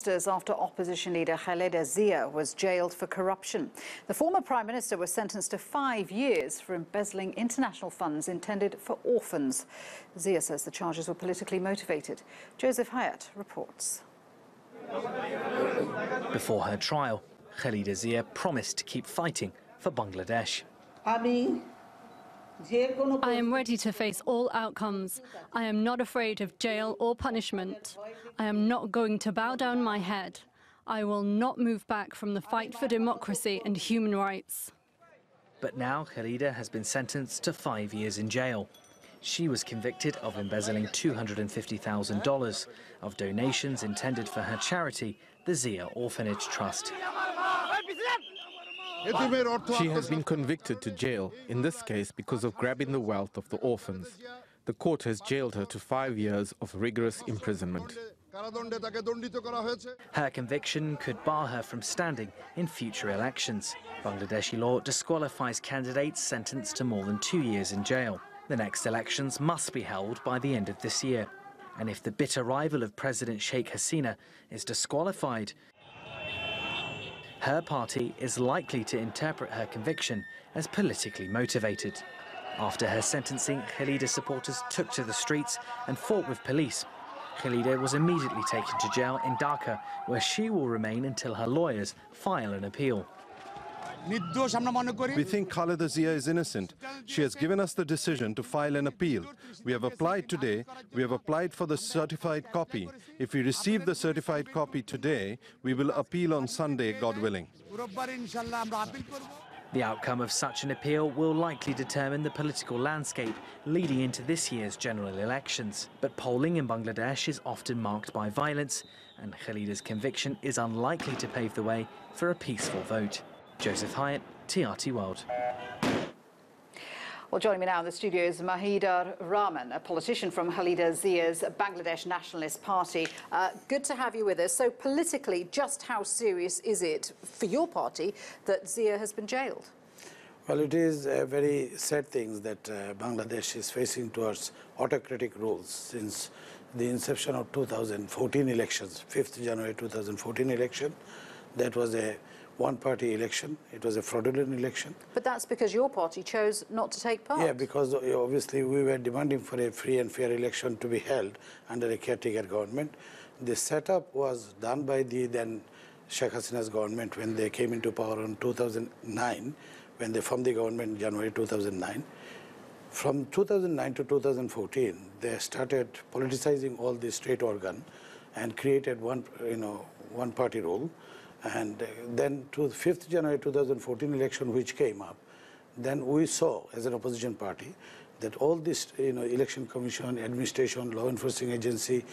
protesters after opposition leader Khaleda Zia was jailed for corruption. The former Prime Minister was sentenced to 5 years for embezzling international funds intended for orphans. Zia says the charges were politically motivated. Joseph Hyatt reports. Before her trial, Khaleda Zia promised to keep fighting for Bangladesh. I am ready to face all outcomes. I am not afraid of jail or punishment. I am not going to bow down my head. I will not move back from the fight for democracy and human rights. But now Khaleda has been sentenced to 5 years in jail. She was convicted of embezzling $250,000 of donations intended for her charity, the Zia Orphanage Trust. She has been convicted to jail, in this case because of grabbing the wealth of the orphans. The court has jailed her to 5 years of rigorous imprisonment. Her conviction could bar her from standing in future elections. Bangladeshi law disqualifies candidates sentenced to more than 2 years in jail. The next elections must be held by the end of this year. And if the bitter rival of President Sheikh Hasina is disqualified, her party is likely to interpret her conviction as politically motivated. After her sentencing, Khaleda supporters took to the streets and fought with police. Khaleda was immediately taken to jail in Dhaka, where she will remain until her lawyers file an appeal. We think Khaleda Zia is innocent. She has given us the decision to file an appeal. We have applied today. We have applied for the certified copy. If we receive the certified copy today, we will appeal on Sunday, God willing. The outcome of such an appeal will likely determine the political landscape leading into this year's general elections. But polling in Bangladesh is often marked by violence, and Khaleda's conviction is unlikely to pave the way for a peaceful vote. Joseph Hyatt, TRT World. Well, joining me now in the studio is Mohid Rahman, a politician from Khaleda Zia's Bangladesh Nationalist Party. Good to have you with us. So politically, just how serious is it for your party that Zia has been jailed? Well, it is a very sad thing that Bangladesh is facing towards autocratic rules since the inception of 2014 elections, 5th January 2014 election. That was a one-party election. It was a fraudulent election. But that's because your party chose not to take part. Yeah, because obviously we were demanding for a free and fair election to be held under a caretaker government. The setup was done by the then Sheikh Hasina's government when they came into power in 2009, when they formed the government in January 2009. From 2009 to 2014, they started politicizing all the state organ and created one-party rule. And then to the 5th January 2014 election which came up, then we saw as an opposition party that all this election commission, administration, law enforcing agency,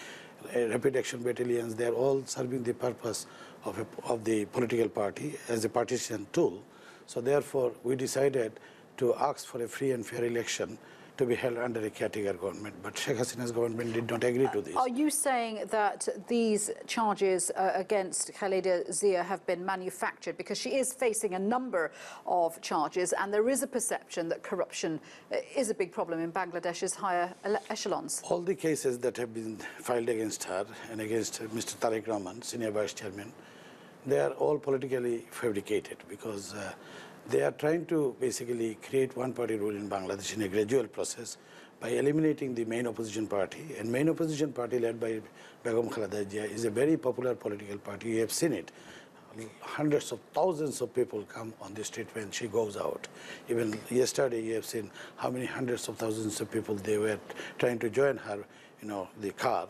rapid action battalions, they're all serving the purpose of the political party as a partisan tool. So therefore we decided to ask for a free and fair election to be held under a caretaker government. But Sheikh Hasina's government did not agree to this. Are you saying that these charges against Khaleda Zia have been manufactured? Because she is facing a number of charges, and there is a perception that corruption is a big problem in Bangladesh's higher echelons. All the cases that have been filed against her and against Mr. TRT Rahman, Senior Vice Chairman, they are all politically fabricated because they are trying to basically create one-party rule in Bangladesh in a gradual process by eliminating the main opposition party. And main opposition party led by Begum Khaleda Zia is a very popular political party. You have seen it. Hundreds of thousands of people come on the street when she goes out. Even yesterday you have seen how many hundreds of thousands of people they were trying to join her, the car.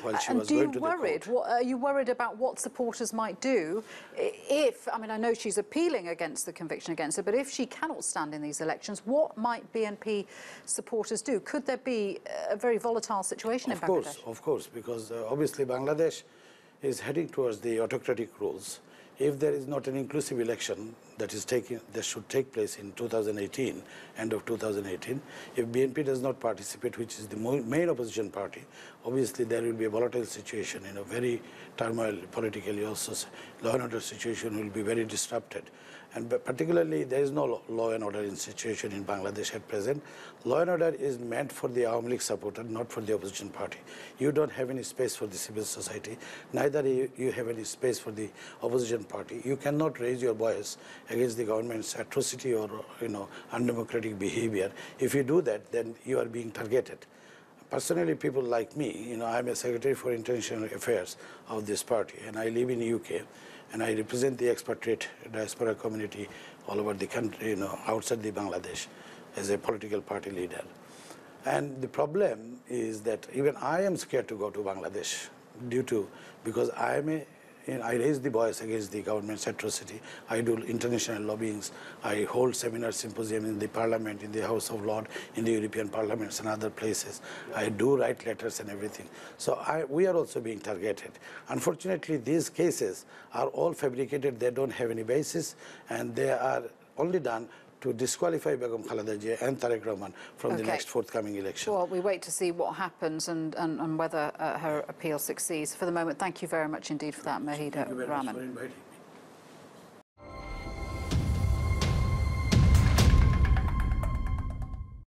While she was going to the court. Are you worried about what supporters might do if, I know she's appealing against the conviction against her, but if she cannot stand in these elections, what might BNP supporters do? Could there be a very volatile situation in Bangladesh? Of course, because obviously Bangladesh is heading towards the autocratic rules. If there is not an inclusive election that should take place in 2018, end of 2018, if BNP does not participate, which is the main opposition party, obviously there will be a volatile situation, very turmoil politically also. Law and order situation will be very disrupted. And particularly, there is no law and order situation in Bangladesh at present. Law and order is meant for the Awami League supporter, not for the opposition party. You don't have any space for the civil society, neither you have any space for the opposition party. You cannot raise your voice against the government's atrocity or undemocratic behavior. If you do that, then you are being targeted. Personally, people like me, I'm a secretary for international affairs of this party, and I live in the UK, and I represent the expatriate diaspora community all over the country, outside the Bangladesh, as a political party leader. And the problem is that even I am scared to go to Bangladesh because I raise the voice against the government's atrocity. I do international lobbyings. I hold seminar symposium in the parliament, in the House of Lords, in the European parliaments and other places. I do write letters and everything. So we are also being targeted. Unfortunately, these cases are all fabricated. They don't have any basis, and they are only done to disqualify Begum Khaleda Zia and Tariq Rahman from the next forthcoming election. Well, we wait to see what happens and whether her appeal succeeds. For the moment, thank you very much indeed for that, Mohid Rahman. Thank you very much for inviting me.